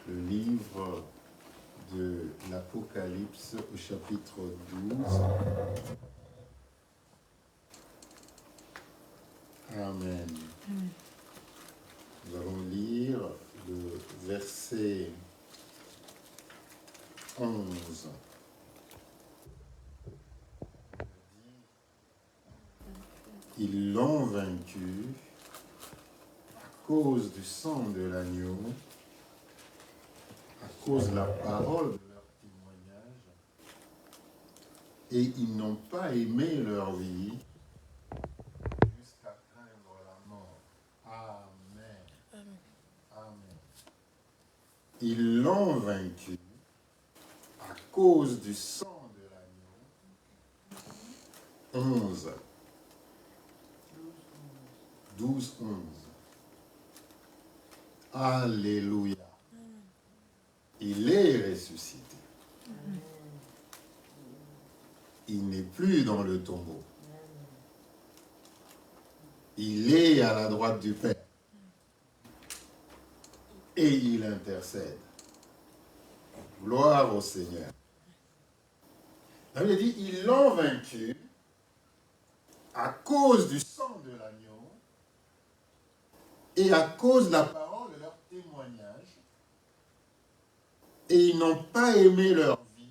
le livre de l'Apocalypse au chapitre 12. Amen. Nous allons lire le verset 11. Ils l'ont vaincu à cause du sang de l'agneau, à cause de la parole de leur témoignage, et ils n'ont pas aimé leur vie jusqu'à craindre la mort. Amen. Amen. Ils l'ont vaincu à cause du sang de l'agneau. 11. 12, 11. Alléluia. Il est ressuscité. Il n'est plus dans le tombeau. Il est à la droite du Père. Et il intercède. Gloire au Seigneur. La Bible dit, ils l'ont vaincu à cause du sang de l'agneau et à cause de la parole de leur témoignage. Et ils n'ont pas aimé leur vie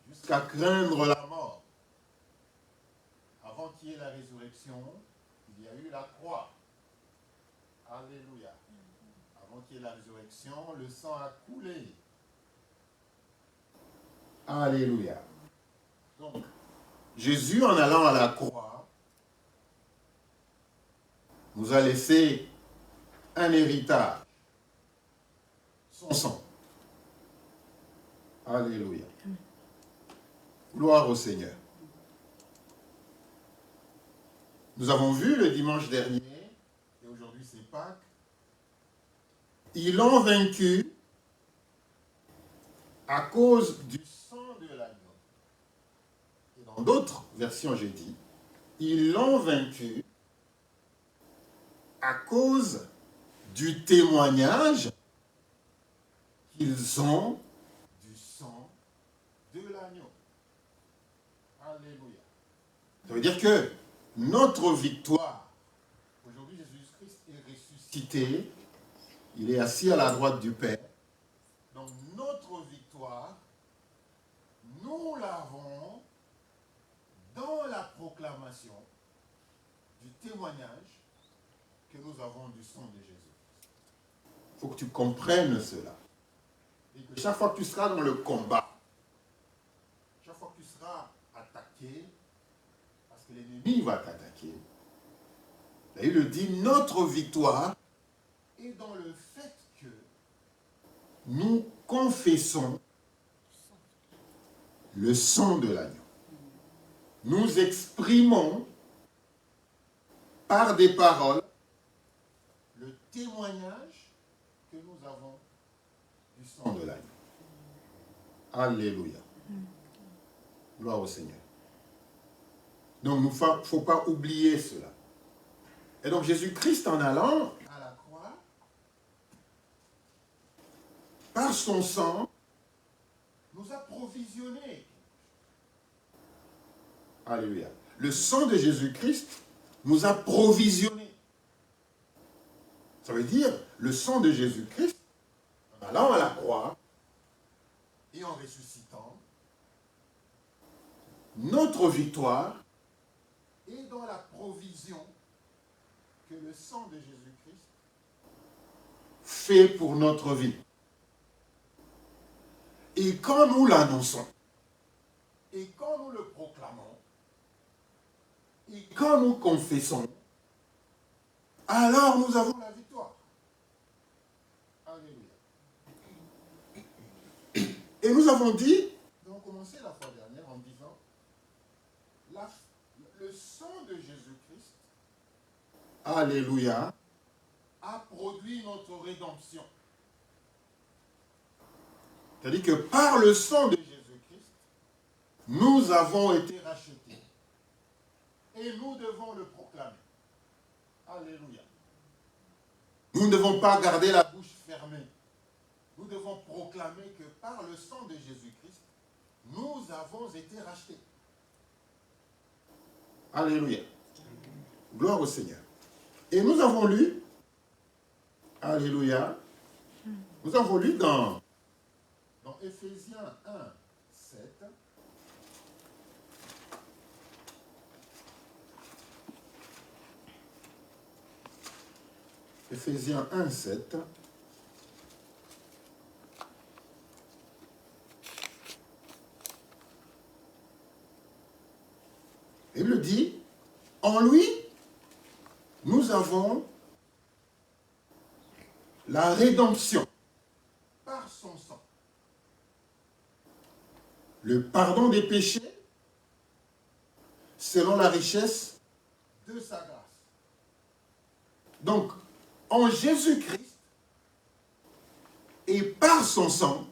jusqu'à craindre la mort. Avant qu'il y ait la résurrection, il y a eu la croix. Alléluia. Avant qu'il y ait la résurrection, le sang a coulé. Alléluia. Donc, Jésus, en allant à la croix, nous a laissé un héritage, son sang. Alléluia. Gloire au Seigneur. Nous avons vu le dimanche dernier, et aujourd'hui c'est Pâques, ils l'ont vaincu à cause du sang de l'agneau. Et dans d'autres versions, j'ai dit, ils l'ont vaincu à cause du témoignage qu'ils ont du sang de l'agneau. Alléluia. Ça veut dire que notre victoire, aujourd'hui Jésus-Christ est ressuscité, il est assis à la droite du Père. Donc notre victoire, nous l'avons dans la proclamation du témoignage que nous avons du sang de Jésus. Il faut que tu comprennes cela. Et que chaque fois que tu seras dans le combat, chaque fois que tu seras attaqué, parce que l'ennemi va t'attaquer, il le dit, notre victoire est dans le fait que nous confessons le sang de l'agneau. Nous exprimons par des paroles le témoignage que nous avons du sang de l'agneau. Alléluia. Gloire au Seigneur. Donc, il ne faut pas oublier cela. Et donc, Jésus-Christ, en allant à la croix, par son sang, nous a provisionnés. Alléluia. Le sang de Jésus-Christ nous a provisionnés. Ça veut dire, le sang de Jésus-Christ, en allant à la croix et en ressuscitant, notre victoire est dans la provision que le sang de Jésus-Christ fait pour notre vie. Et quand nous l'annonçons, et quand nous le proclamons, et quand nous confessons, alors nous avons la victoire. Alléluia. Et nous avons dit, nous avons commencé la fois dernière en disant, le sang de Jésus-Christ, alléluia, a produit notre rédemption. C'est-à-dire que par le sang de Jésus-Christ, nous avons été rachetés. Et nous devons le proclamer. Alléluia. Nous ne devons pas garder la bouche fermée. nous devons proclamer que par le sang de Jésus-Christ, nous avons été rachetés. Alléluia. Gloire au Seigneur. Et nous avons lu, alléluia, nous avons lu dans Éphésiens 1, 7, Éphésiens 1, 7, il le dit, en lui, nous avons la rédemption par son sang. Le pardon des péchés selon la richesse de sa grâce. Donc, en Jésus-Christ et par son sang,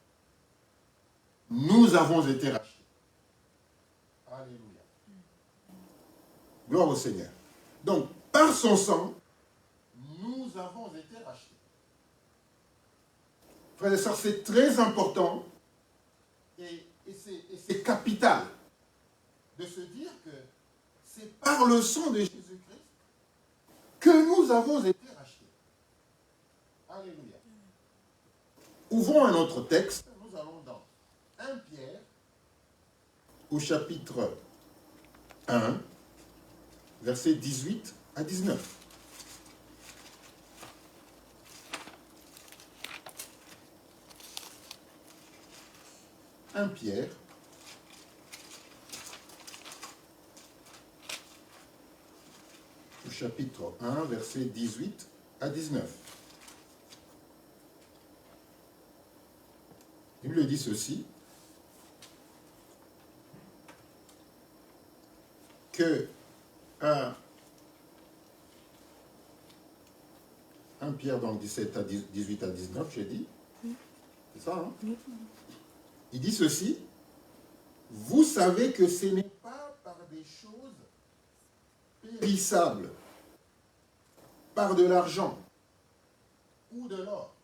nous avons été rachetés. Alléluia. Gloire au Seigneur. Donc, par son sang, nous avons été rachetés. Frères et sœurs, c'est très important et c'est capital de se dire que c'est par le sang de Jésus-Christ que nous avons été rachetés. Alléluia. Ouvrons un autre texte. Nous allons dans 1 Pierre, au chapitre 1, versets 18 à 19. Un Pierre, au chapitre 1, versets 18 à 19. Il le dit ceci, que 1 Pierre, donc 18 à 19, j'ai dit, c'est ça, hein? Oui. Il dit ceci, vous savez que ce n'est pas par des choses périssables, par de l'argent ou de l'or,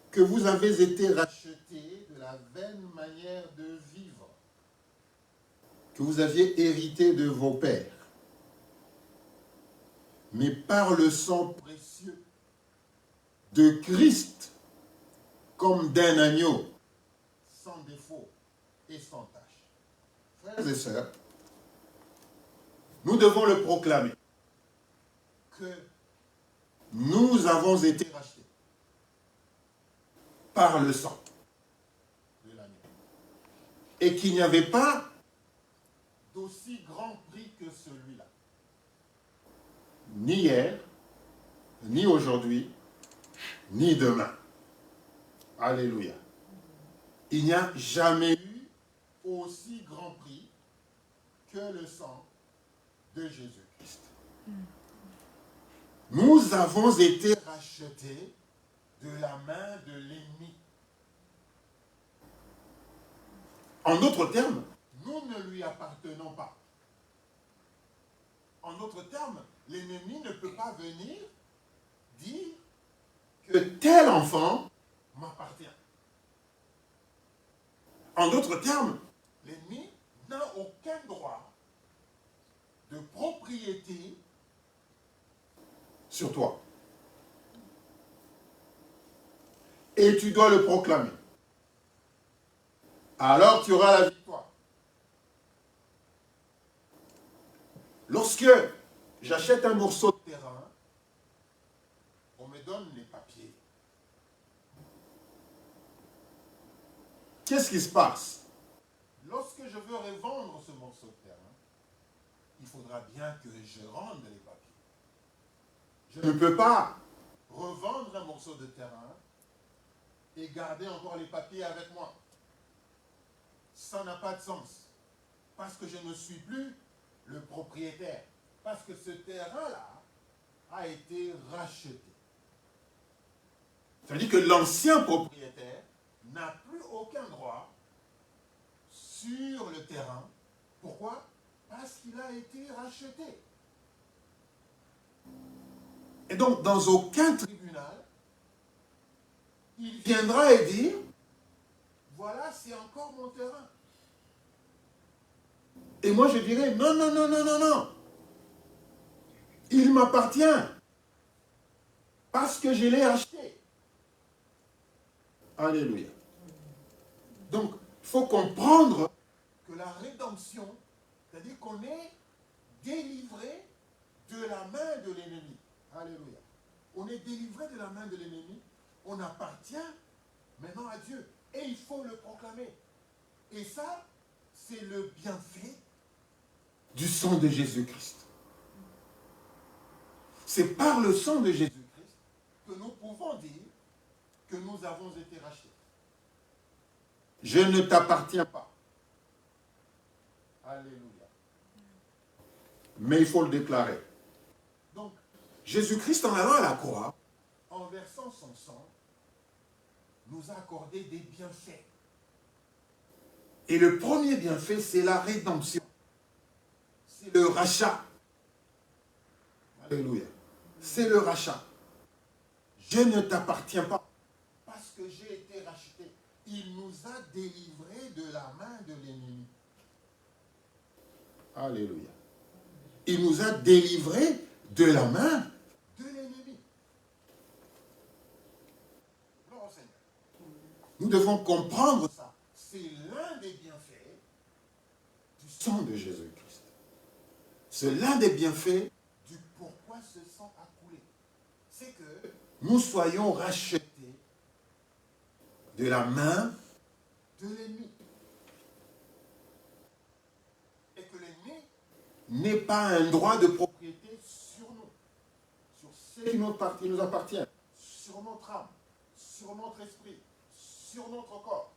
que vous avez été rachetés de la vaine manière de vivre, que vous aviez hérité de vos pères, mais par le sang précieux de Christ, comme d'un agneau, sans défaut et sans tache. Frères et sœurs, nous devons le proclamer, que nous avons été rachetés par le sang de l'agneau, et qu'il n'y avait pas d'aussi grand prix que celui-là. Ni hier, ni aujourd'hui, ni demain. Alléluia. Il n'y a jamais eu aussi grand prix que le sang de Jésus-Christ. Nous avons été rachetés de la main de l'ennemi. En d'autres termes, nous ne lui appartenons pas. En d'autres termes, l'ennemi ne peut pas venir dire que tel enfant m'appartient. En d'autres termes, l'ennemi n'a aucun droit de propriété sur toi. Et tu dois le proclamer. Alors tu auras la victoire. Lorsque j'achète un morceau de terrain, on me donne les papiers. Qu'est-ce qui se passe? Lorsque je veux revendre ce morceau de terrain, il faudra bien que je rende les papiers. Je ne peux pas revendre un morceau de terrain et garder encore les papiers avec moi. Ça n'a pas de sens. Parce que je ne suis plus le propriétaire. Parce que ce terrain-là a été racheté. Ça veut dire que l'ancien propriétaire n'a plus aucun droit sur le terrain. Pourquoi? Parce qu'il a été racheté. Et donc, dans aucun tribunal, il viendra et dit, voilà, c'est encore mon terrain. Et moi je dirais, non, non, non, non, non, non. Il m'appartient. Parce que je l'ai acheté. Alléluia. Donc, il faut comprendre que la rédemption, c'est-à-dire qu'on est délivré de la main de l'ennemi. Alléluia. On est délivré de la main de l'ennemi. On appartient maintenant à Dieu. Et il faut le proclamer. Et ça, c'est le bienfait du sang de Jésus-Christ. C'est par le sang de Jésus-Christ que nous pouvons dire que nous avons été rachetés. Je ne t'appartiens pas. Alléluia. Mais il faut le déclarer. Donc, Jésus-Christ, en allant à la croix, en versant son sang, nous a accordé des bienfaits. Et le premier bienfait, c'est la rédemption. C'est le rachat. Alléluia. C'est le rachat. Je ne t'appartiens pas parce que j'ai été racheté. Il nous a délivrés de la main de l'ennemi. Alléluia. Il nous a délivrés de la main de l'ennemi. Non, Seigneur. Nous devons comprendre ça. C'est l'un des bienfaits du sang de Jésus-Christ. C'est l'un des bienfaits du pourquoi ce sang a coulé. C'est que nous soyons rachetés de la main de l'ennemi. Et que l'ennemi n'ait pas un droit de propriété sur nous, sur ce qui nous appartient, sur notre âme, sur notre esprit, sur notre corps.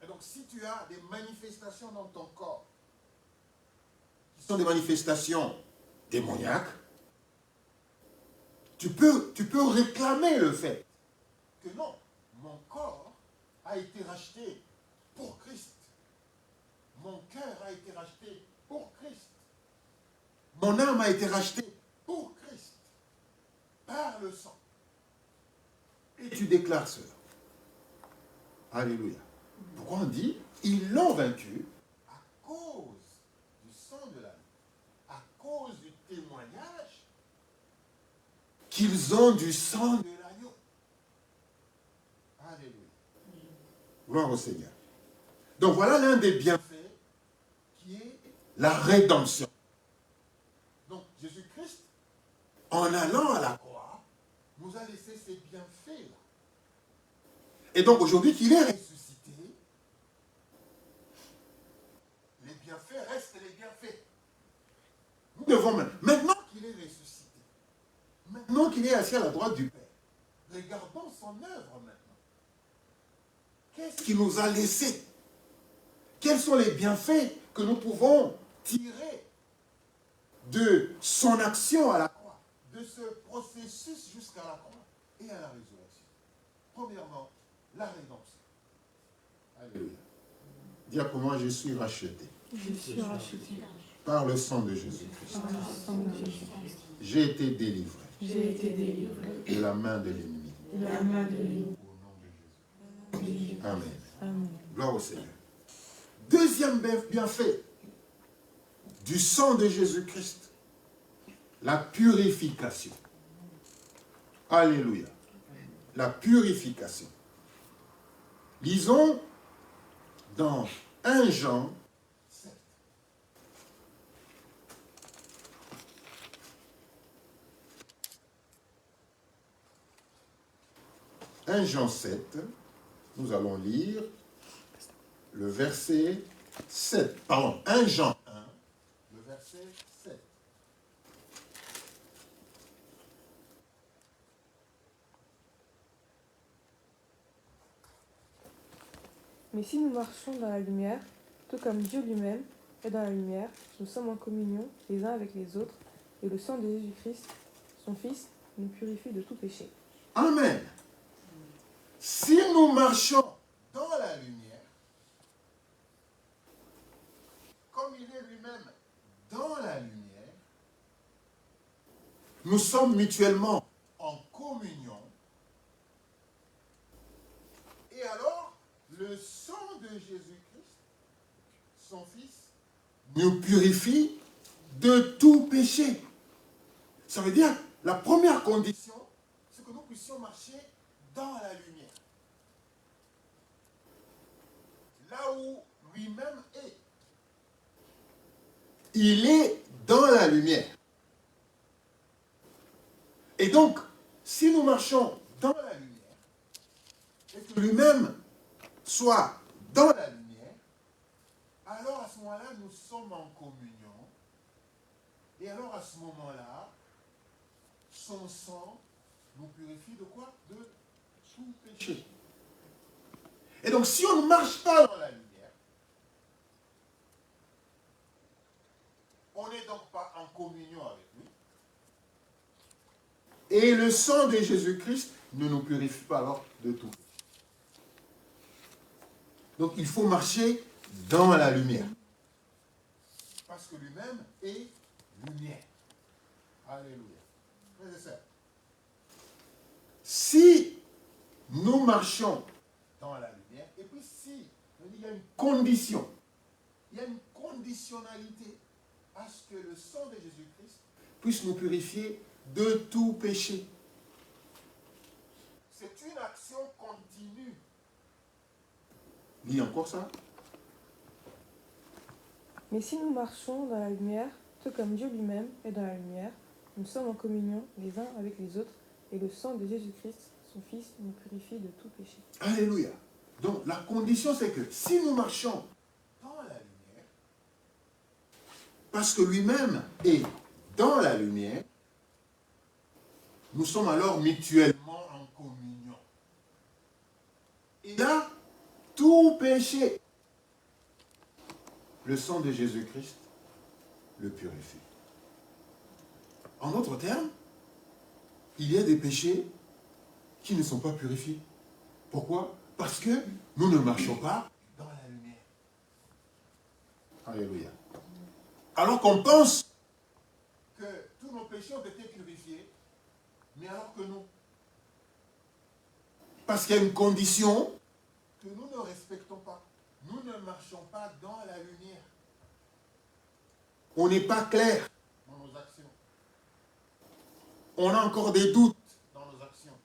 Et donc si tu as des manifestations dans ton corps, qui sont des manifestations démoniaques, tu peux réclamer le fait que non, mon corps a été racheté pour Christ. Mon cœur a été racheté pour Christ. Mon âme a été rachetée pour Christ. Par le sang. Et tu déclares cela. Alléluia. Pourquoi on dit, ils l'ont vaincu à cause du sang de l'agneau, à cause du témoignage qu'ils ont du sang de l'agneau. Alléluia. Gloire au Seigneur. Donc voilà l'un des bienfaits qui est la rédemption. Donc Jésus-Christ, en allant à la croix, nous a laissé ces bienfaits-là. Et donc aujourd'hui qu'il est ressuscité, les bienfaits restent les bienfaits. Nous devons maintenant qu'il est ressuscité, maintenant qu'il est assis à la droite du Père, regardons son œuvre maintenant. Qu'est-ce qu'il nous a laissé? Quels sont les bienfaits que nous pouvons tirer de son action à la croix, de ce processus jusqu'à la croix et à la résurrection? Premièrement, la rédemption. Alléluia. Dis après moi, je suis racheté. Je suis racheté Par le sang de Jésus-Christ. par le sang de Jésus-Christ. J'ai été délivré J'ai été délivré de la main de l'ennemi. de la main de l'ennemi. Au nom de Jésus. Amen. Amen. Gloire au Seigneur. Deuxième bienfait du sang de Jésus-Christ, la purification. Alléluia. La purification. Lisons dans 1 Jean 7. 1 Jean 7, nous allons lire le verset 7. Pardon, 1 Jean 1, le verset 7. Mais si nous marchons dans la lumière, tout comme Dieu lui-même est dans la lumière, nous sommes en communion les uns avec les autres, et le sang de Jésus-Christ, son Fils, nous purifie de tout péché. Amen. Si nous marchons dans la lumière, comme il est lui-même dans la lumière, nous sommes mutuellement en communion le sang de Jésus-Christ, son Fils, nous purifie de tout péché. Ça veut dire, la première condition, c'est que nous puissions marcher dans la lumière. Là où lui-même est. Il est dans la lumière. Et donc, si nous marchons dans la lumière, et que lui-même soit dans la lumière, alors à ce moment-là, nous sommes en communion. Et alors à ce moment-là, son sang nous purifie de quoi? De tout péché. Et donc, si on ne marche pas dans la lumière, on n'est donc pas en communion avec lui. Et le sang de Jésus-Christ ne nous purifie pas alors de tout. Donc, il faut marcher dans la lumière. Parce que lui-même est lumière. Alléluia. Frères et sœurs, si nous marchons dans la lumière, et puis si il y a une condition, il y a une conditionnalité à ce que le sang de Jésus-Christ puisse nous purifier de tout péché. C'est une action continue. Lis encore ça. Mais si nous marchons dans la lumière, tout comme Dieu lui-même est dans la lumière, nous sommes en communion les uns avec les autres, et le sang de Jésus-Christ, son Fils, nous purifie de tout péché. Alléluia. Donc la condition, c'est que si nous marchons dans la lumière, parce que lui-même est dans la lumière, nous sommes alors mutuellement en communion. Et là, tout péché, le sang de Jésus-Christ le purifie. En d'autres termes, il y a des péchés qui ne sont pas purifiés. Pourquoi? Parce que nous ne marchons pas dans la lumière. Alléluia. Alors qu'on pense que tous nos péchés ont été purifiés, mais alors que non. Parce qu'il y a une condition que nous ne respectons pas. Nous ne marchons pas dans la lumière. On n'est pas clair dans nos actions. On a encore des doutes dans nos actions.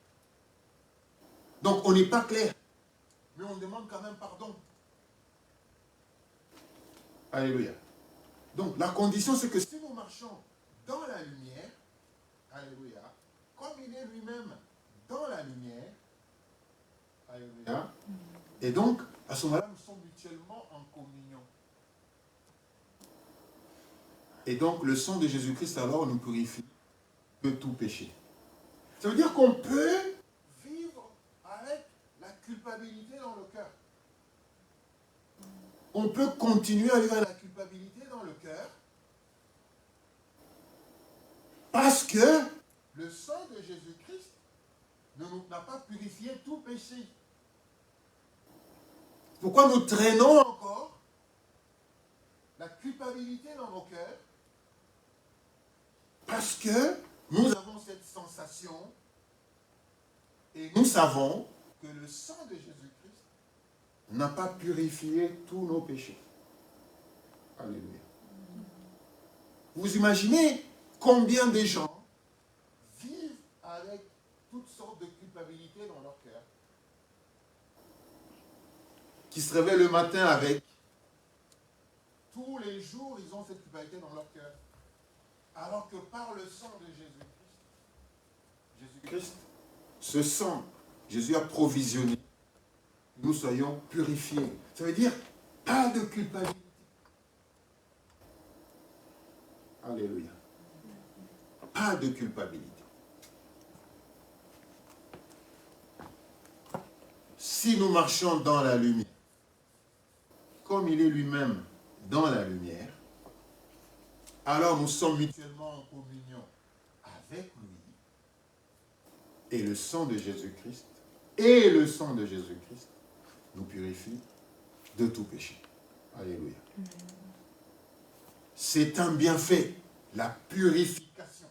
Donc on n'est pas clair. Mais on demande quand même pardon. Alléluia. Donc la condition, c'est que si nous marchons dans la lumière, alléluia, comme il est lui-même dans la lumière, alléluia, et donc à ce moment-là, nous sommes mutuellement en communion. Et donc le sang de Jésus-Christ alors nous purifie de tout péché. Ça veut dire qu'on peut vivre avec la culpabilité dans le cœur. On peut continuer à vivre avec la culpabilité dans le cœur parce que le sang de Jésus-Christ ne nous n'a pas purifié tout péché. Pourquoi nous traînons encore la culpabilité dans nos cœurs? Parce que nous avons cette sensation et nous savons que le sang de Jésus-Christ n'a pas purifié tous nos péchés. Alléluia. Vous imaginez combien de gens vivent avec toutes sortes de culpabilités dans leur cœur, qui se réveillent le matin avec, tous les jours ils ont cette culpabilité dans leur cœur, alors que par le sang de Jésus-Christ, ce sang, Jésus a provisionné, nous soyons purifiés. Ça veut dire pas de culpabilité. Alléluia. Pas de culpabilité. Si nous marchons dans la lumière, comme il est lui-même dans la lumière, alors nous sommes mutuellement en communion avec lui. Et le sang de Jésus-Christ, nous purifie de tout péché. Alléluia. C'est un bienfait, la purification.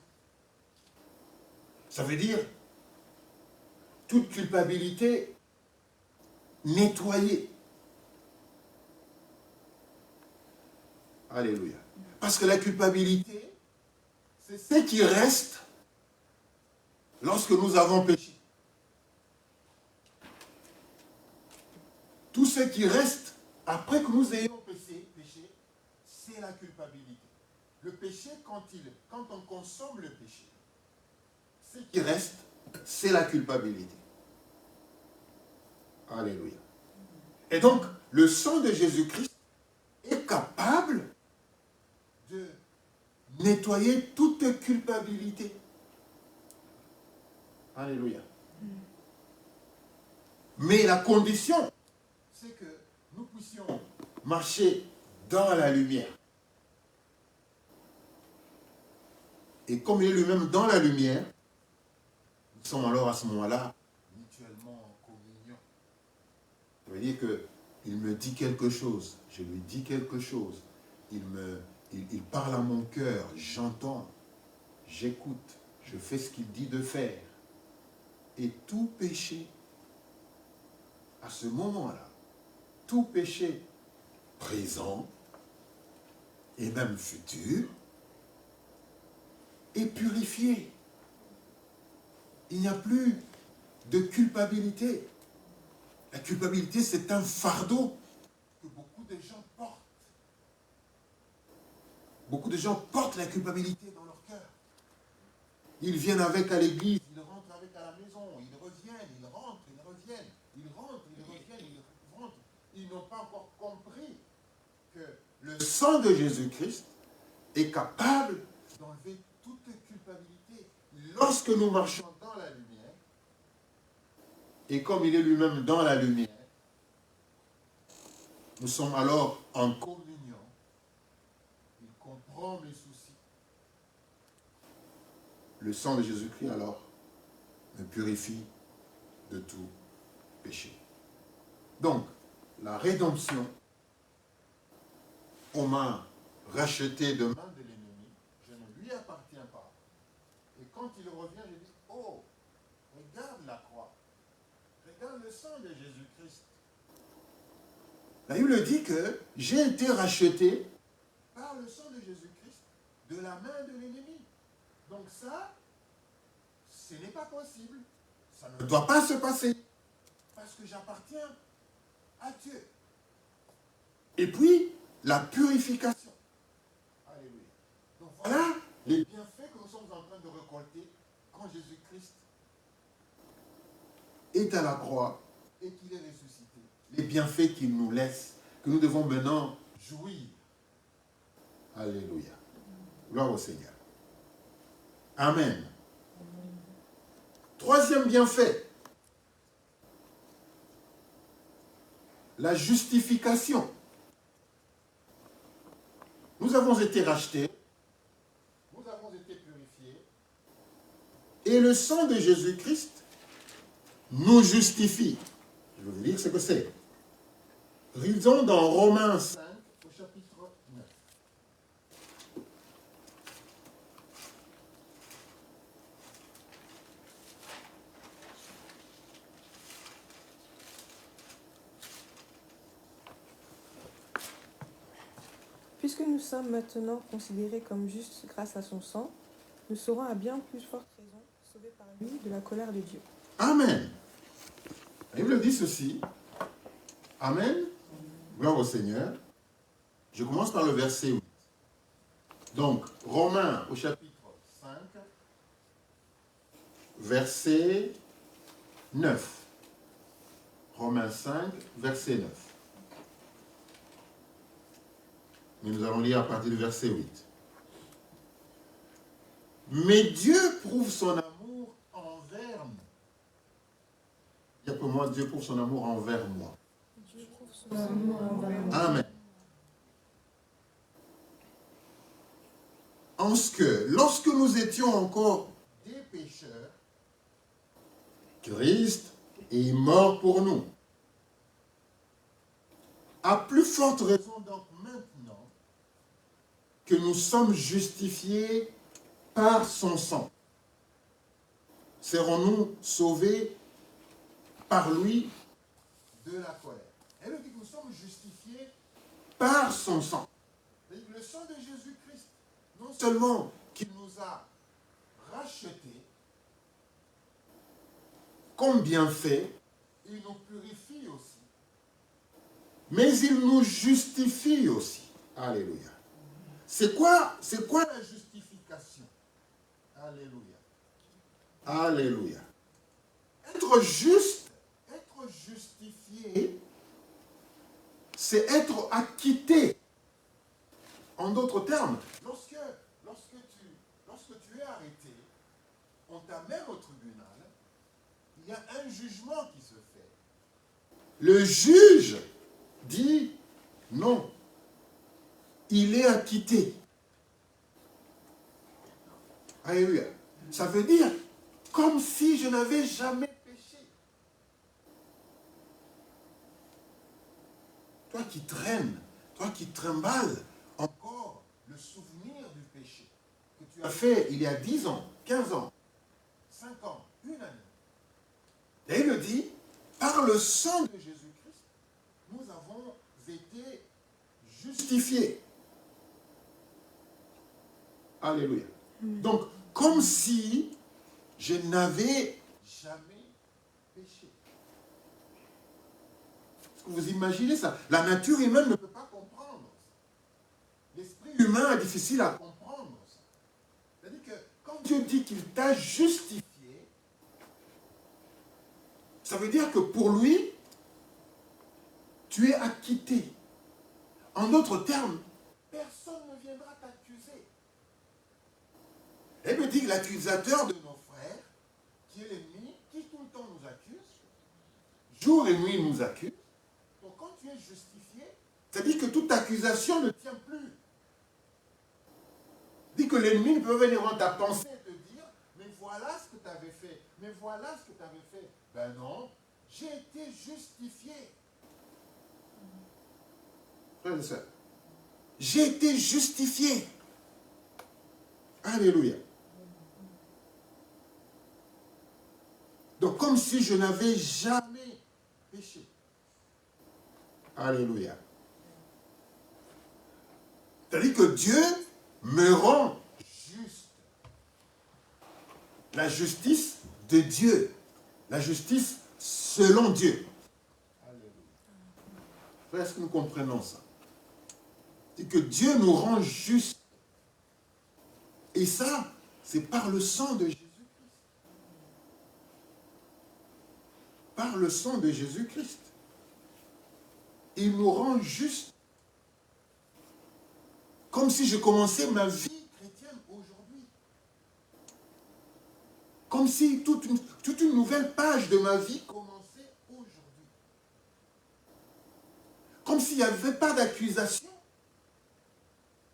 Ça veut dire toute culpabilité nettoyée, Alléluia. Parce que la culpabilité, c'est ce qui reste lorsque nous avons péché. Tout ce qui reste après que nous ayons péché, c'est la culpabilité. Le péché, quand on consomme le péché, ce qui reste, c'est la culpabilité. Alléluia. Et donc, le sang de Jésus-Christ est capable de nettoyer toute culpabilité. Alléluia. Mais la condition, c'est que nous puissions marcher dans la lumière. Et comme il est lui-même dans la lumière, nous sommes alors à ce moment-là mutuellement en communion. Ça veut dire qu'il me dit quelque chose, je lui dis quelque chose, il parle à mon cœur, j'entends, j'écoute, je fais ce qu'il dit de faire. Et tout péché, à ce moment-là, tout péché présent et même futur est purifié. Il n'y a plus de culpabilité. La culpabilité, c'est un fardeau que beaucoup de gens portent. Beaucoup de gens portent la culpabilité dans leur cœur. Ils viennent avec à l'église, ils rentrent avec à la maison, ils reviennent, ils rentrent, ils reviennent, ils rentrent, ils reviennent, ils rentrent. Ils n'ont pas encore compris que le sang de Jésus-Christ est capable d'enlever toute culpabilité. Lorsque nous marchons dans la lumière, et comme il est lui-même dans la lumière, nous sommes alors en communion. Il comprend mes soucis. Le sang de Jésus-Christ alors me purifie de tout péché. Donc, la rédemption, on m'a racheté de main de l'ennemi, je ne lui appartiens pas. Et quand il revient, je dis, oh, regarde la croix, regarde le sang de Jésus-Christ. La Bible dit que j'ai été racheté par le sang de Jésus-Christ de la main de l'ennemi. Donc ça, ce n'est pas possible. Ça ne doit pas se passer. Parce que j'appartiens à Dieu. Et puis, la purification. Alléluia. Donc voilà les bienfaits que nous sommes en train de récolter quand Jésus-Christ est à la croix et qu'il est ressuscité. Les bienfaits qu'il nous laisse, que nous devons maintenant jouir. Alléluia. Gloire au Seigneur. Amen. Troisième bienfait. La justification. Nous avons été rachetés, nous avons été purifiés, et le sang de Jésus-Christ nous justifie. Je vais vous dire ce que c'est. Lisons dans Romains 5, au chapitre 9. Puisque nous sommes maintenant considérés comme justes grâce à son sang, nous serons à bien plus forte raison sauvés par lui de la colère de Dieu. Amen. La Bible dit ceci. Amen. Gloire au Seigneur. Je commence par le verset 8. Donc, Romains au chapitre 5, verset 9. Romains 5, verset 9. Mais nous allons lire à partir du verset 8. Mais Dieu prouve son amour envers nous. Dire pour moi, Dieu prouve son amour envers moi. Dieu prouve son amour envers nous. Amen. En ce que, lorsque nous étions encore des pécheurs, Christ est mort pour nous. À plus forte raison donc maintenant que nous sommes justifiés par son sang, serons-nous sauvés par lui de la colère. Elle dit que nous sommes justifiés par son sang. Le le sang de Jésus-Christ, non seulement qu'il nous a rachetés, comme bienfait, il nous purifie aussi. Mais il nous justifie aussi. Alléluia. C'est quoi la justification? Alléluia. Alléluia. Être juste, être justifié, c'est être acquitté. En d'autres termes, lorsque tu es arrêté, on t'amène au tribunal, il y a un jugement qui se fait. Le juge dit non, il est acquitté. Alléluia. Ça veut dire comme si je n'avais jamais péché. Toi qui traînes, toi qui trimbales encore le souvenir du péché que tu as fait il y a 10 ans, 15 ans, 5 ans, une année. Et il le dit, par le sang de Jésus-Christ, nous avons été justifiés. Alléluia. Donc, comme si je n'avais jamais péché. Est-ce que vous imaginez ça? La nature humaine ne peut pas comprendre ça. L'esprit humain est difficile à comprendre ça. C'est-à-dire que quand Dieu dit qu'il t'a justifié, ça veut dire que pour lui, tu es acquitté. En d'autres termes, personne ne viendra t'accuser. Elle me dit que l'accusateur de nos frères, qui est l'ennemi, qui tout le temps nous accuse, jour et nuit nous accuse. Donc quand tu es justifié, ça dit que toute accusation ne tient plus. Dit que l'ennemi ne peut venir dans ta pensée et te dire, mais voilà ce que tu avais fait, mais voilà ce que tu avais fait. Ben non, j'ai été justifié. Frères et sœurs, j'ai été justifié. Alléluia. Donc, comme si je n'avais jamais péché. Alléluia. C'est-à-dire que Dieu me rend juste. La justice de Dieu. La justice selon Dieu. Alléluia. Est-ce que nous comprenons ça? C'est que Dieu nous rend juste. Et ça, c'est par le sang de Jésus. Par le sang de Jésus-Christ. Il nous rend juste. Comme si je commençais ma vie chrétienne aujourd'hui. Comme si toute une nouvelle page de ma vie commençait aujourd'hui. Comme s'il n'y avait pas d'accusation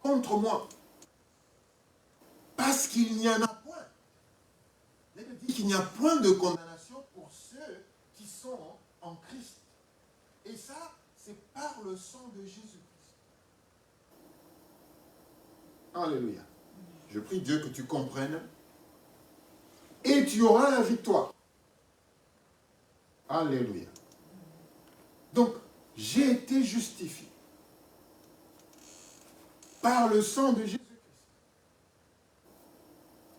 contre moi. Parce qu'il n'y en a point. Il dit qu'il n'y a point de condamnation pour ceux qui sont en Christ. Et ça, c'est par le sang de Jésus-Christ. Alléluia. Je prie Dieu que tu comprennes. Et tu auras la victoire. Alléluia. Donc, j'ai été justifié. Par le sang de Jésus-Christ.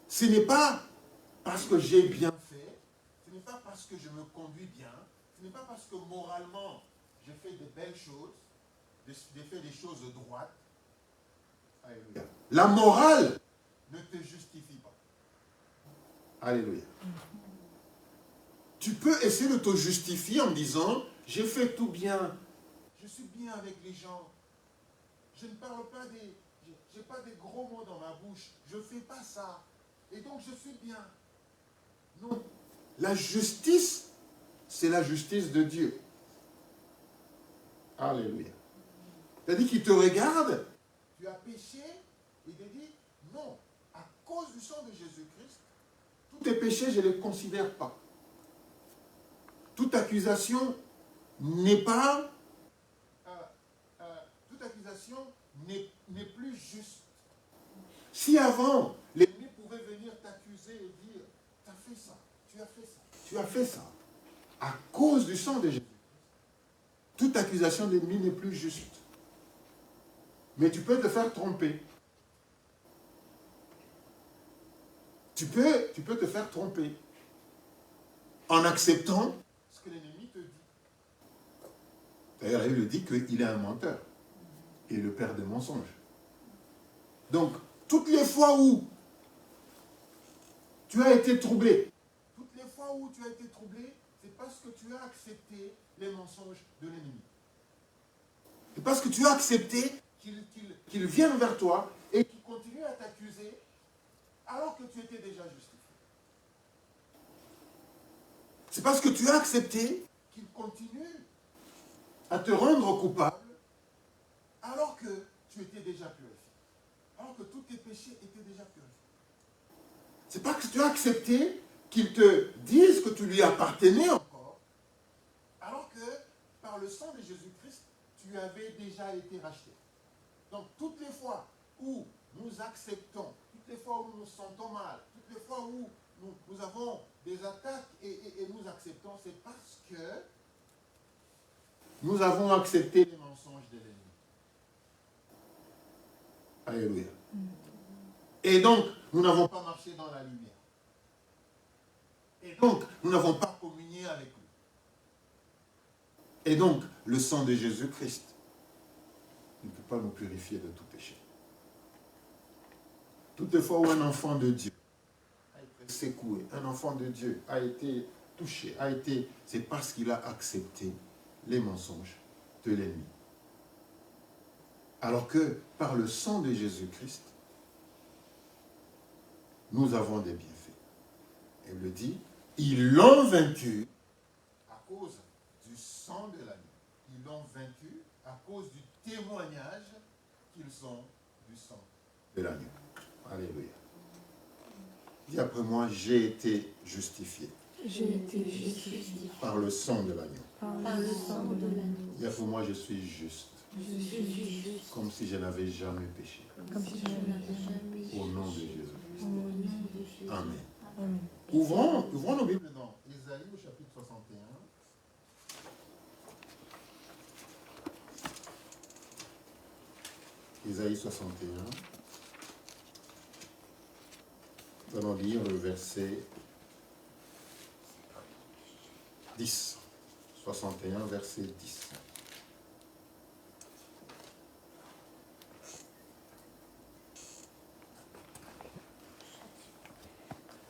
Ce n'est pas parce que j'ai bien fait, ce n'est pas parce que je me conduis bien, ce n'est pas parce que moralement j'ai fait de belles choses, j'ai fait des choses droites. Alléluia. La morale ne te justifie pas. Alléluia. Tu peux essayer de te justifier en disant, j'ai fait tout bien, je suis bien avec les gens, je ne parle pas j'ai pas des gros mots dans ma bouche, je ne fais pas ça. Et donc je suis bien. Non. La justice, c'est la justice de Dieu. Alléluia. C'est-à-dire qu'il te regarde, tu as péché, il te dit, non, à cause du sang de Jésus-Christ, tous tes péchés, je ne les considère pas. Toute accusation n'est pas... toute accusation n'est plus juste. Si avant, l'ennemi pouvait venir t'accuser et dire, tu as fait ça, tu as fait ça, tu as fait ça, à cause du sang de Jésus, toute accusation de l'ennemi n'est plus juste. Mais tu peux te faire tromper. Tu peux te faire tromper en acceptant ce que l'ennemi te dit. D'ailleurs, la Bible dit qu'il est un menteur et le père des mensonges. Donc, toutes les fois où tu as été troublé, c'est parce que tu as accepté les mensonges de l'ennemi. C'est parce que tu as accepté qu'il vienne vers toi et qu'il continue à t'accuser alors que tu étais déjà justifié. C'est parce que tu as accepté qu'il continue à te rendre coupable alors que tu étais déjà purifié. Alors que tous tes péchés étaient déjà purifiés. C'est parce que tu as accepté qu'il te dise que tu lui appartenais encore, alors que par le sang de Jésus-Christ, tu avais déjà été racheté. Donc toutes les fois où nous acceptons, toutes les fois où nous nous sentons mal, toutes les fois où nous avons des attaques et nous acceptons, c'est parce que nous avons accepté les mensonges de l'ennemi. Alléluia. Et donc, nous n'avons pas marché dans la lumière. Et donc, nous n'avons pas communié avec lui. Et donc, le sang de Jésus-Christ ne peut pas nous purifier de tout péché. Toutes les fois où un enfant de Dieu a été secoué, un enfant de Dieu a été touché, c'est parce qu'il a accepté les mensonges de l'ennemi. Alors que par le sang de Jésus-Christ, nous avons des bienfaits. Elle le dit, ils l'ont vaincu à cause du sang de l'agneau. Ils l'ont vaincu à cause du témoignage qu'ils ont du sang de l'agneau. Alléluia. Dis après moi, j'ai été justifié. J'ai été justifié Par le sang de l'agneau. par le sang de l'agneau. Dis après moi, je suis juste. Je suis juste Comme si je n'avais jamais péché. comme si je n'avais jamais Au nom de Jésus. au nom de Jésus. Amen. Amen. Ouvrons nos Bibles dans Ésaïe au chapitre 61. Ésaïe 61. Nous allons lire le verset 10. 61, verset 10.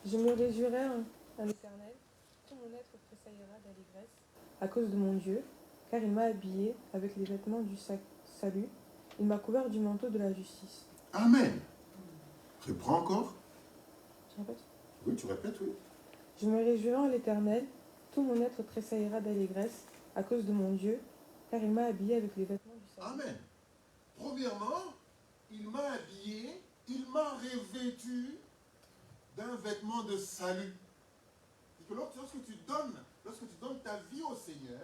Je me réjouirai à l'Éternel, tout mon être tressaillira d'allégresse à cause de mon Dieu, car il m'a habillé avec les vêtements du salut, il m'a couvert du manteau de la justice. Amen. Reprends encore. Tu répètes ? Oui, tu répètes, oui. Je me réjouirai à l'Éternel, tout mon être tressaillira d'allégresse à cause de mon Dieu, car il m'a habillé avec les vêtements du salut. Amen. Premièrement, il m'a habillé, il m'a revêtu d'un vêtement de salut. Et que lorsque tu donnes ta vie au Seigneur,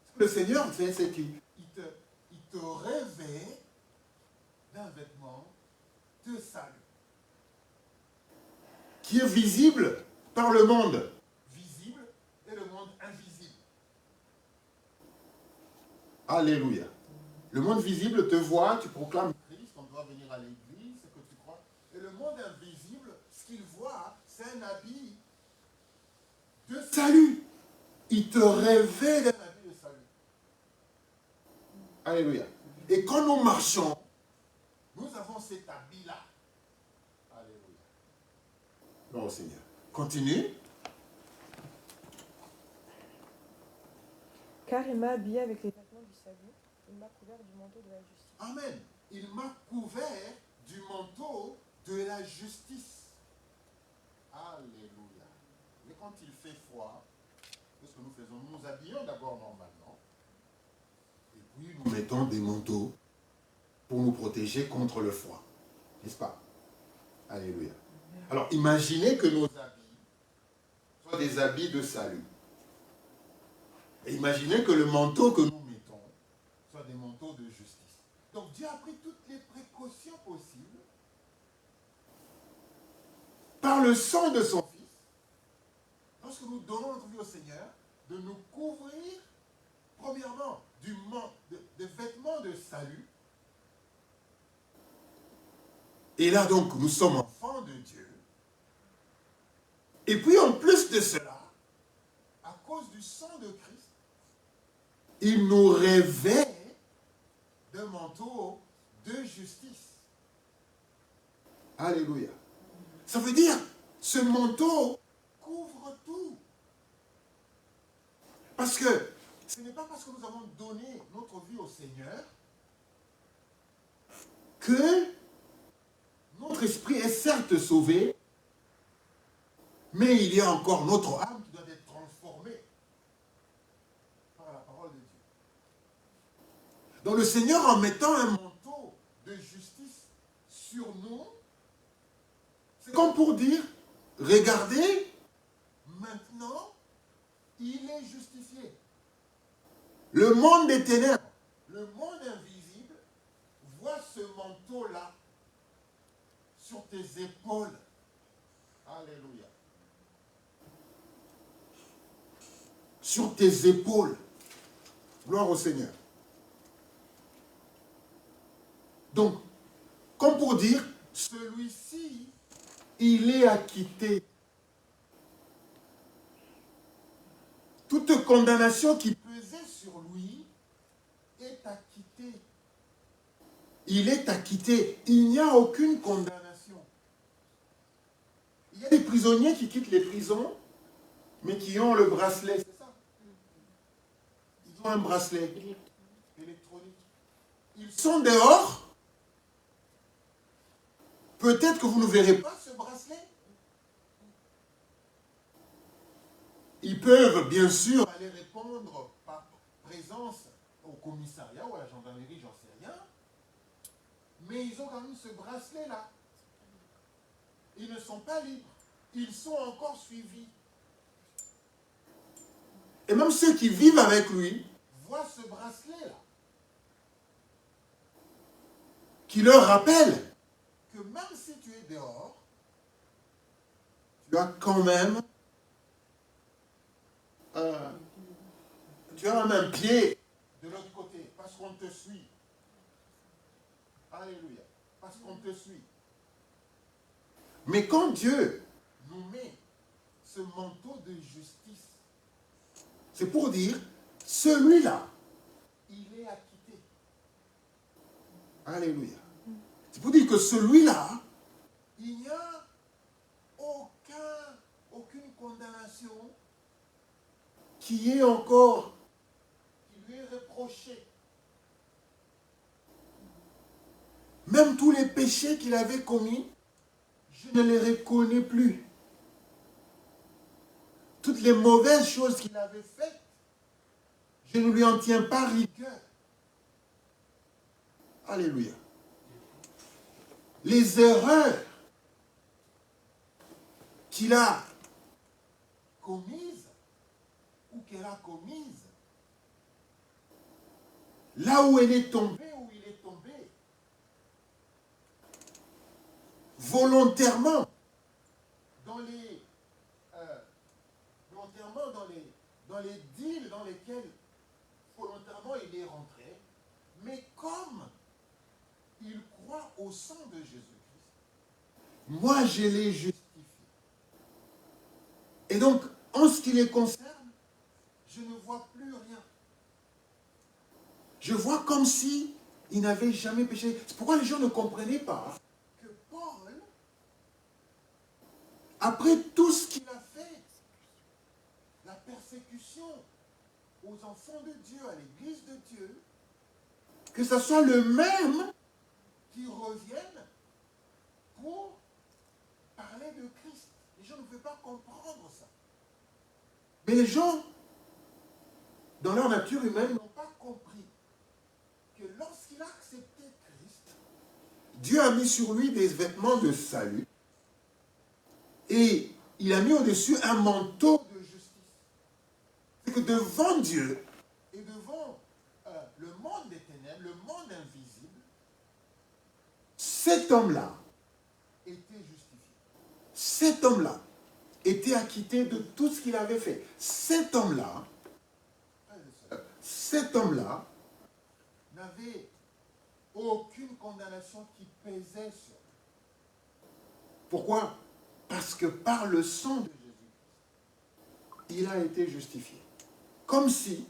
ce que le Seigneur fait, c'est qu'il te revêt d'un vêtement de salut, qui est visible par le monde visible et le monde invisible. Alléluia. Le monde visible te voit, tu proclames Christ, on doit venir à l'église, ce que tu crois. Et le monde invisible, ce qu'il voit, c'est un habit de salut. Il te revêt d'un habit de salut. Alléluia. Et quand nous marchons, nous avons cet habit-là. Alléluia. Gloire au Seigneur. Continue. Car il m'a habillé avec les vêtements du salut, il m'a couvert du manteau de la justice. Amen. Il m'a couvert du manteau de la justice. Alléluia. Mais quand il fait froid, qu'est-ce que nous faisons? Nous nous habillons d'abord normalement. Et puis nous mettons des manteaux pour nous protéger contre le froid. N'est-ce pas? Alléluia. Alors imaginez que nos habits soient des habits de salut. Et imaginez que le manteau que nous mettons soit des manteaux de justice. Donc Dieu a pris toutes les précautions possibles par le sang de son Fils, lorsque nous donnons notre vie au Seigneur, de nous couvrir, premièrement, des vêtements de salut, Et là donc, nous sommes enfants de Dieu. Et puis en plus de cela, à cause du sang de Christ, il nous revêt d'un manteau de justice. Alléluia. Ça veut dire, ce manteau couvre tout. Parce que ce n'est pas parce que nous avons donné notre vie au Seigneur que notre esprit est certes sauvé, mais il y a encore notre âme qui doit être transformée par la parole de Dieu. Donc le Seigneur, en mettant un manteau de justice sur nous, c'est comme pour dire, regardez, maintenant, il est justifié. Le monde des ténèbres, le monde invisible, voit ce manteau-là sur tes épaules. Alléluia. Sur tes épaules. Gloire au Seigneur. Donc, comme pour dire, celui-ci, il est acquitté. Toute condamnation qui pesait sur lui est acquittée. Il est acquitté. Il n'y a aucune condamnation. Il y a des prisonniers qui quittent les prisons, mais qui ont le bracelet, c'est ça? Ils ont un bracelet électronique. Ils sont dehors. Peut-être que vous ne verrez pas ce bracelet. Ils peuvent bien sûr aller répondre par présence au commissariat ou à la gendarmerie, j'en sais rien. Mais ils ont quand même ce bracelet-là. Ils ne sont pas libres. Ils sont encore suivis. Et même ceux qui vivent avec lui voient ce bracelet-là, qui leur rappelle que même si tu es dehors, tu as quand même un pied de l'autre côté, parce qu'on te suit. Alléluia. Parce qu'on te suit. Mais quand Dieu nous met ce manteau de justice, c'est pour dire, celui-là, il est acquitté. Alléluia. C'est pour dire que celui-là, il n'y a aucune condamnation qui est encore, qui lui est reprochée. Même tous les péchés qu'il avait commis, je ne les reconnais plus. Toutes les mauvaises choses qu'il avait faites, je ne lui en tiens pas rigueur. Alléluia. Les erreurs qu'il a commises ou qu'elle a commises, là où elle est tombée, où il est tombé, volontairement, dans les deals dans lesquels volontairement il est rentré, mais comme il croit au sang de Jésus-Christ, moi je l'ai justifié. Et donc, en ce qui les concerne, je ne vois plus rien. Je vois comme si il n'avait jamais péché. C'est pourquoi les gens ne comprenaient pas que Paul, après tout ce qu'il a fait, la persécution aux enfants de Dieu, à l'église de Dieu, que ce soit le même qui revienne pour parler de Christ. Les gens ne peuvent pas comprendre ça. Mais les gens, dans leur nature humaine, n'ont pas compris que lorsqu'il a accepté Christ, Dieu a mis sur lui des vêtements de salut et il a mis au-dessus un manteau de justice. C'est que devant Dieu et devant le monde des ténèbres, le monde invisible, cet homme-là était justifié. Cet homme-là était acquitté de tout ce qu'il avait fait. Cet homme-là n'avait aucune condamnation qui pesait sur lui. Pourquoi? Parce que par le sang de Jésus, il a été justifié. Comme si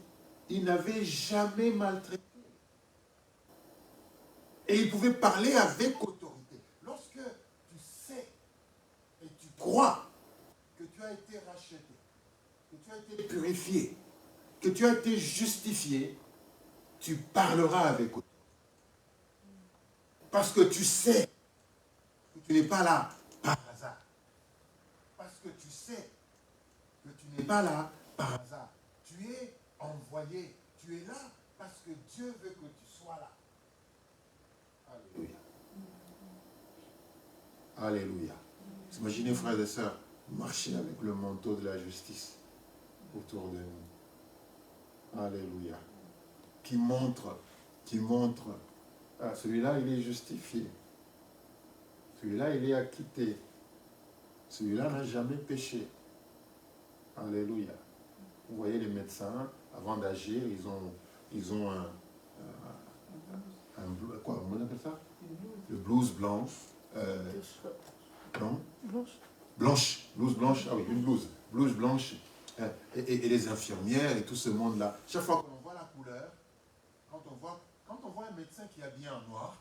il n'avait jamais maltraité. Et il pouvait parler avec autorité. Lorsque tu sais et tu crois que tu as été racheté, que tu as été purifié, que tu as été justifié, tu parleras avec autorité. Parce que tu sais que tu n'es pas là par hasard. Parce que tu sais que tu n'es pas là par hasard. Tu es envoyé. Tu es là parce que Dieu veut que tu sois là. Alléluia. Alléluia. Vous imaginez, frères et sœurs, marcher avec le manteau de la justice autour de nous. Alléluia. Qui montre, ah, celui-là, il est justifié. Celui-là, il est acquitté. Celui-là n'a jamais péché. Alléluia. Vous voyez les médecins, avant d'agir, ils ont quoi, on appelle ça? Le blouse blanc. Non? Blanche. Blouse blanche. Ah oui, une blouse. Blouse blanche. Et les infirmières et tout ce monde-là. Chaque fois qu'on voit la couleur, quand on voit un médecin qui est habillé en noir,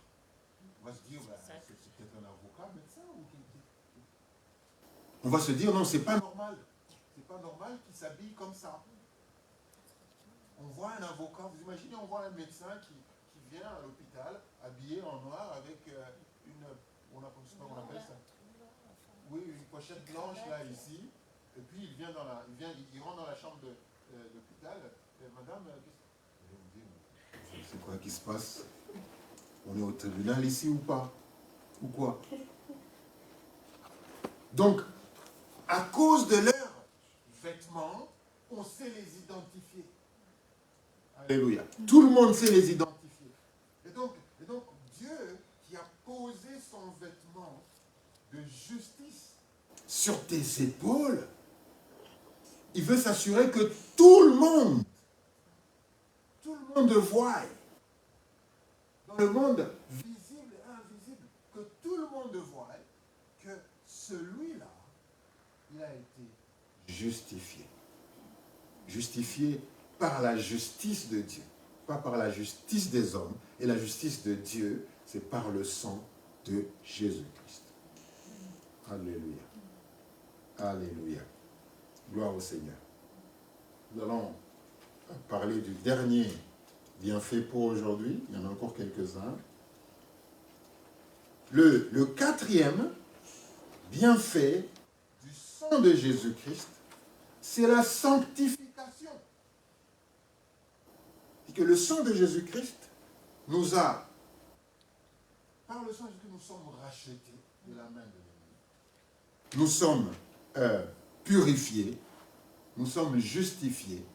on va se dire, bah, c'est peut-être un avocat, médecin ou on va se dire, non, c'est pas normal. C'est pas normal qu'il s'habille comme ça. On voit un avocat, vous imaginez, on voit un médecin qui vient à l'hôpital habillé en noir avec on appelle ça. Oui, une pochette blanche là ici. Et puis il rentre dans la chambre de l'hôpital. Madame, c'est quoi qui se passe? On est au tribunal ici ou pas? Ou quoi? Donc, à cause de leurs vêtements, on sait les identifier. Alléluia. Tout le monde sait les identifier. Et donc Dieu qui a posé son vêtement de justice sur tes épaules, il veut s'assurer que tout le monde voie, dans le monde visible et invisible, que tout le monde voie que celui-là, il a été justifié. Justifié par la justice de Dieu, pas par la justice des hommes. Et la justice de Dieu, c'est par le sang de Jésus-Christ. Alléluia. Alléluia. Gloire au Seigneur. Nous allons parler du dernier bienfait pour aujourd'hui. Il y en a encore quelques-uns. Le quatrième bienfait du sang de Jésus-Christ, c'est la sanctification. Et que le sang de Jésus-Christ nous a, par le sang de Jésus-Christ, nous sommes rachetés de la main de l'ennemi. Nous sommes purifiés, nous sommes justifiés.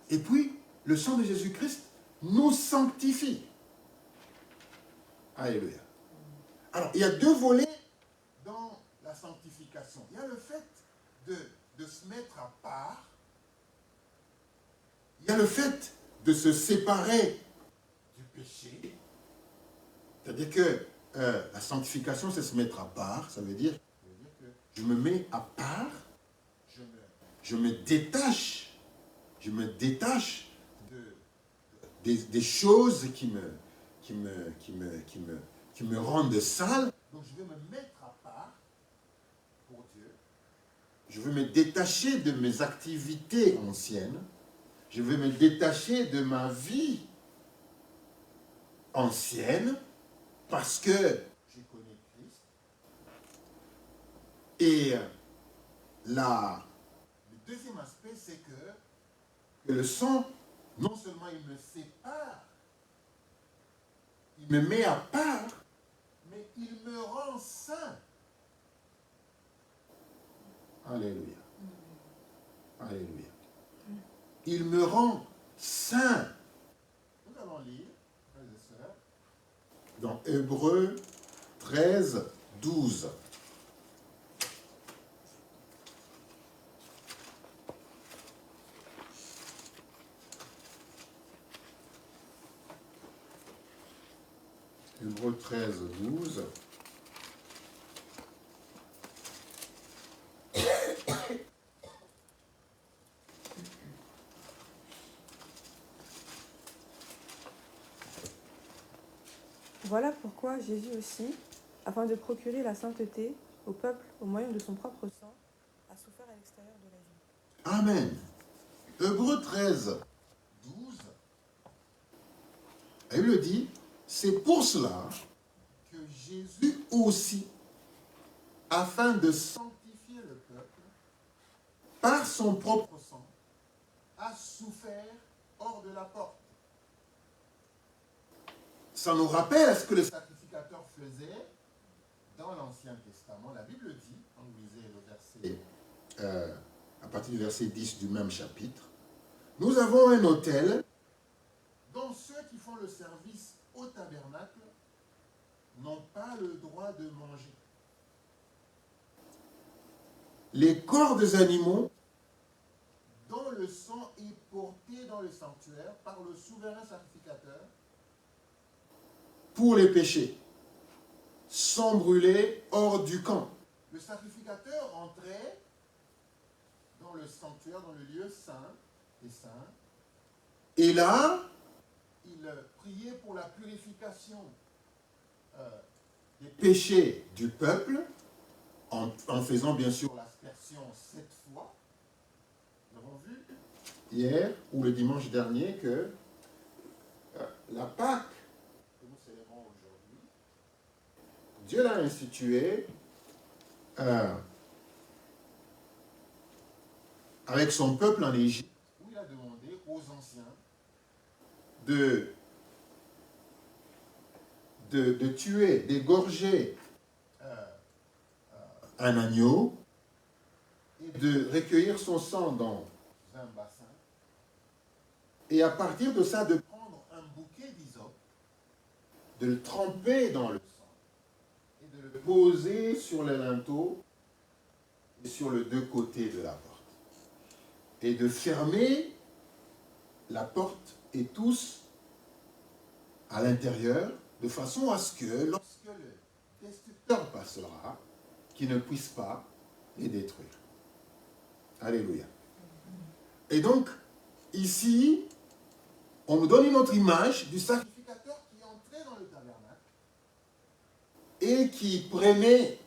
Et puis, le sang de Jésus-Christ nous sanctifie. Alléluia. Alors, il y a deux volets dans la sanctification. Il y a le fait de se mettre à part. Il y a le fait de se séparer du péché. C'est-à-dire que la sanctification, c'est se mettre à part. Ça veut dire que je me mets à part, je me détache des choses qui me rendent sale. Donc je vais me mettre à part pour Dieu. Je veux me détacher de mes activités anciennes. Je veux me détacher de ma vie ancienne parce que je connais Christ. Et le deuxième aspect, c'est que le sang, non seulement il me sépare, il me met à part, mais il me rend saint. Alléluia. Alléluia. Il me rend saint. Nous allons lire, frères et sœurs, dans Hébreux 13, 12. Hébreux 13, 12. Voilà pourquoi Jésus aussi, afin de procurer la sainteté au peuple au moyen de son propre sang, a souffert à l'extérieur de la ville. Amen. Hébreux 13, 12. Et il le dit, c'est pour cela que Jésus aussi, afin de sanctifier le peuple, par son propre sang, a souffert hors de la porte. Ça nous rappelle ce que le sacrificateur faisait dans l'Ancien Testament. La Bible dit, quand vous lisez le verset, à partir du verset 10 du même chapitre, nous avons un autel dont ceux qui font le service au tabernacle n'ont pas le droit de manger. Les corps des animaux dont le sang est porté dans le sanctuaire par le souverain sacrificateur pour les péchés sont brûlés hors du camp. Le sacrificateur entrait dans le sanctuaire, dans le lieu saint des saints, et là, il priait pour la purification des péchés du peuple, en faisant bien sûr l'aspersion 7 fois. Nous avons vu hier ou le dimanche dernier que la Pâque que nous célébrons aujourd'hui, Dieu l'a instituée avec son peuple en Égypte, où il a demandé aux anciens de tuer, d'égorger un agneau et de recueillir son sang dans un bassin. Et à partir de ça, de prendre un bouquet d'hysope, de le tremper dans le sang et de le poser sur les linteaux et sur les deux côtés de la porte. Et de fermer la porte et tous à l'intérieur, de façon à ce que, lorsque le destructeur passera, qu'il ne puisse pas les détruire. Alléluia. Et donc, ici, on nous donne une autre image du sacrificateur qui entrait dans le tabernacle et qui prenait,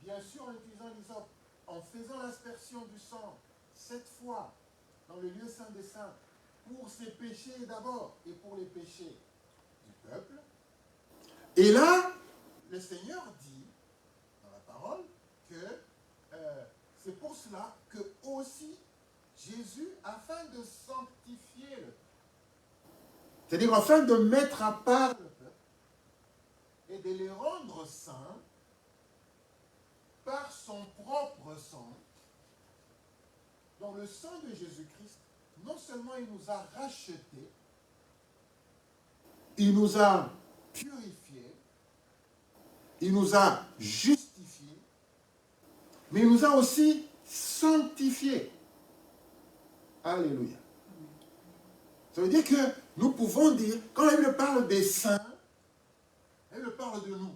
bien sûr en utilisant l'hysope, en faisant l'aspersion du sang 7 fois dans le lieu saint des saints, pour ses péchés d'abord et pour les péchés du peuple. Et là, le Seigneur dit dans la parole que c'est pour cela que aussi Jésus, afin de sanctifier le peuple, c'est-à-dire afin de mettre à part le peuple et de les rendre saints par son propre sang, dans le sang de Jésus-Christ, non seulement il nous a rachetés, il nous a purifiés, il nous a justifiés, mais il nous a aussi sanctifiés. Alléluia. Ça veut dire que nous pouvons dire, quand la Bible parle des saints, elle parle de nous.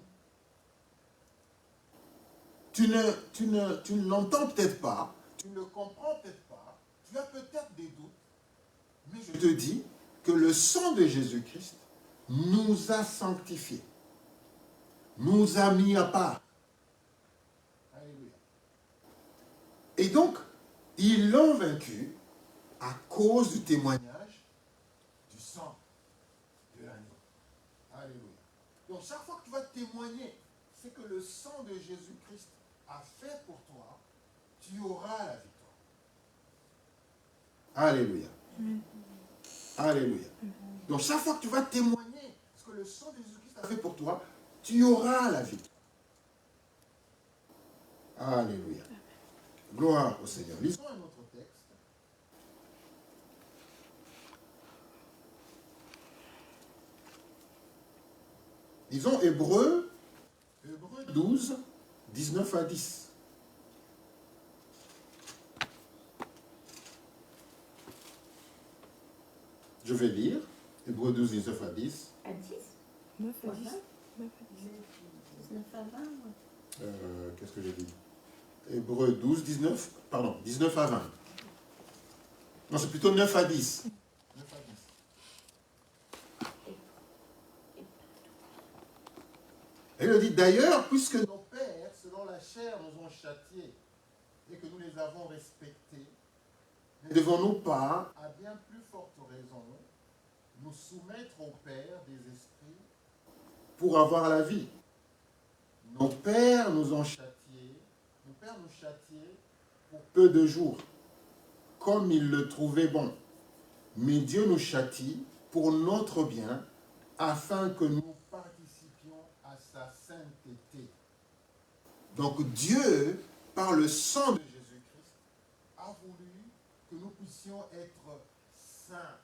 Tu ne l'entends peut-être pas, tu ne le comprends peut-être pas, tu as peut-être des doutes, mais je te dis que le sang de Jésus-Christ nous a sanctifiés, nous a mis à part. Alléluia. Et donc, ils l'ont vaincu à cause du témoignage du sang de l'agneau. Alléluia. Donc, chaque fois que tu vas témoigner, c'est que le sang de Jésus-Christ a fait pour toi, tu auras la victoire. Alléluia. Alléluia. Donc, chaque fois que tu vas témoigner ce que le sang de Jésus-Christ a fait pour toi, tu auras la victoire. Alléluia. Gloire au Seigneur. Lisons un autre texte. Lisons Hébreux 12, 19 à 10. Je vais lire. Hébreux 12, 19 à 10. À 10 9 à 10. 19 à 20. Qu'est-ce que j'ai dit? Hébreux 12, 19 à 20. Non, c'est plutôt 9 à 10. 9 à 10. Et il dit, d'ailleurs, puisque nos pères, selon la chair, nous ont châtiés et que nous les avons respectés, ne devons-nous pas, à bien plus forte raison, nous soumettre au Père des esprits pour avoir la vie? Nos pères nous ont châtiés, nos pères nous châtiaient pour peu de jours, comme ils le trouvaient bon. Mais Dieu nous châtie pour notre bien, afin que nous participions à sa sainteté. Donc Dieu, par le sang de Jésus-Christ, a voulu que nous puissions être saints.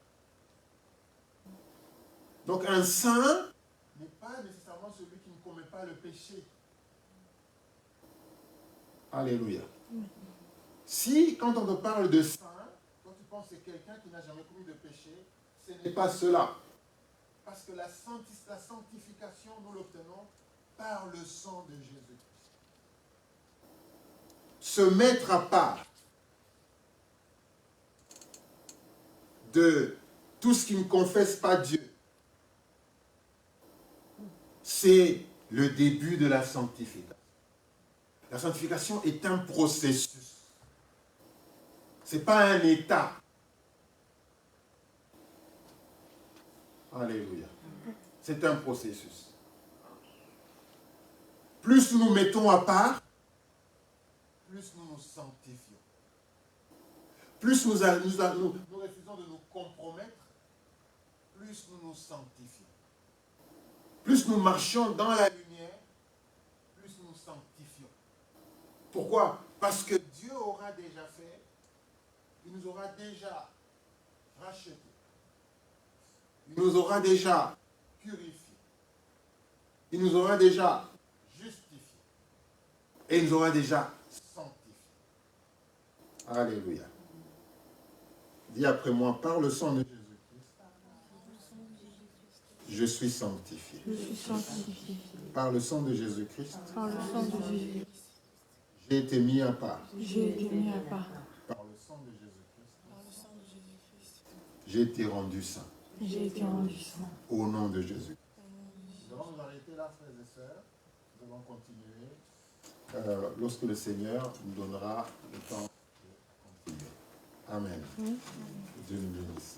Donc un saint n'est pas nécessairement celui qui ne commet pas le péché. Alléluia. Si, quand on te parle de saint, quand tu penses que c'est quelqu'un qui n'a jamais commis de péché, ce n'est pas cela. Parce que la sanctification, nous l'obtenons par le sang de Jésus-Christ. Se mettre à part de tout ce qui ne confesse pas Dieu, c'est le début de la sanctification. La sanctification est un processus. Ce n'est pas un état. Alléluia. C'est un processus. Plus nous nous mettons à part, plus nous nous sanctifions. Plus nous refusons de nous compromettre, plus nous nous sanctifions. Plus nous marchons dans la lumière, plus nous nous sanctifions. Pourquoi? Parce que Dieu aura déjà fait, il nous aura déjà rachetés, il nous aura déjà purifiés, il nous aura déjà justifiés et il nous aura déjà sanctifiés. Alléluia. Dis après moi, par le sang de Jésus-Christ, je suis sanctifié. Je suis sanctifié. Par le sang de Jésus-Christ, Par le sang de Jésus, j'ai été mis à part. j'ai été mis à part. Par le sang de Jésus-Christ, j'ai été rendu saint. J'ai été rendu saint. Au nom de Jésus. Nous allons nous arrêter là, frères et sœurs. Nous allons continuer lorsque le Seigneur nous donnera le temps de continuer. Amen. Dieu nous bénisse.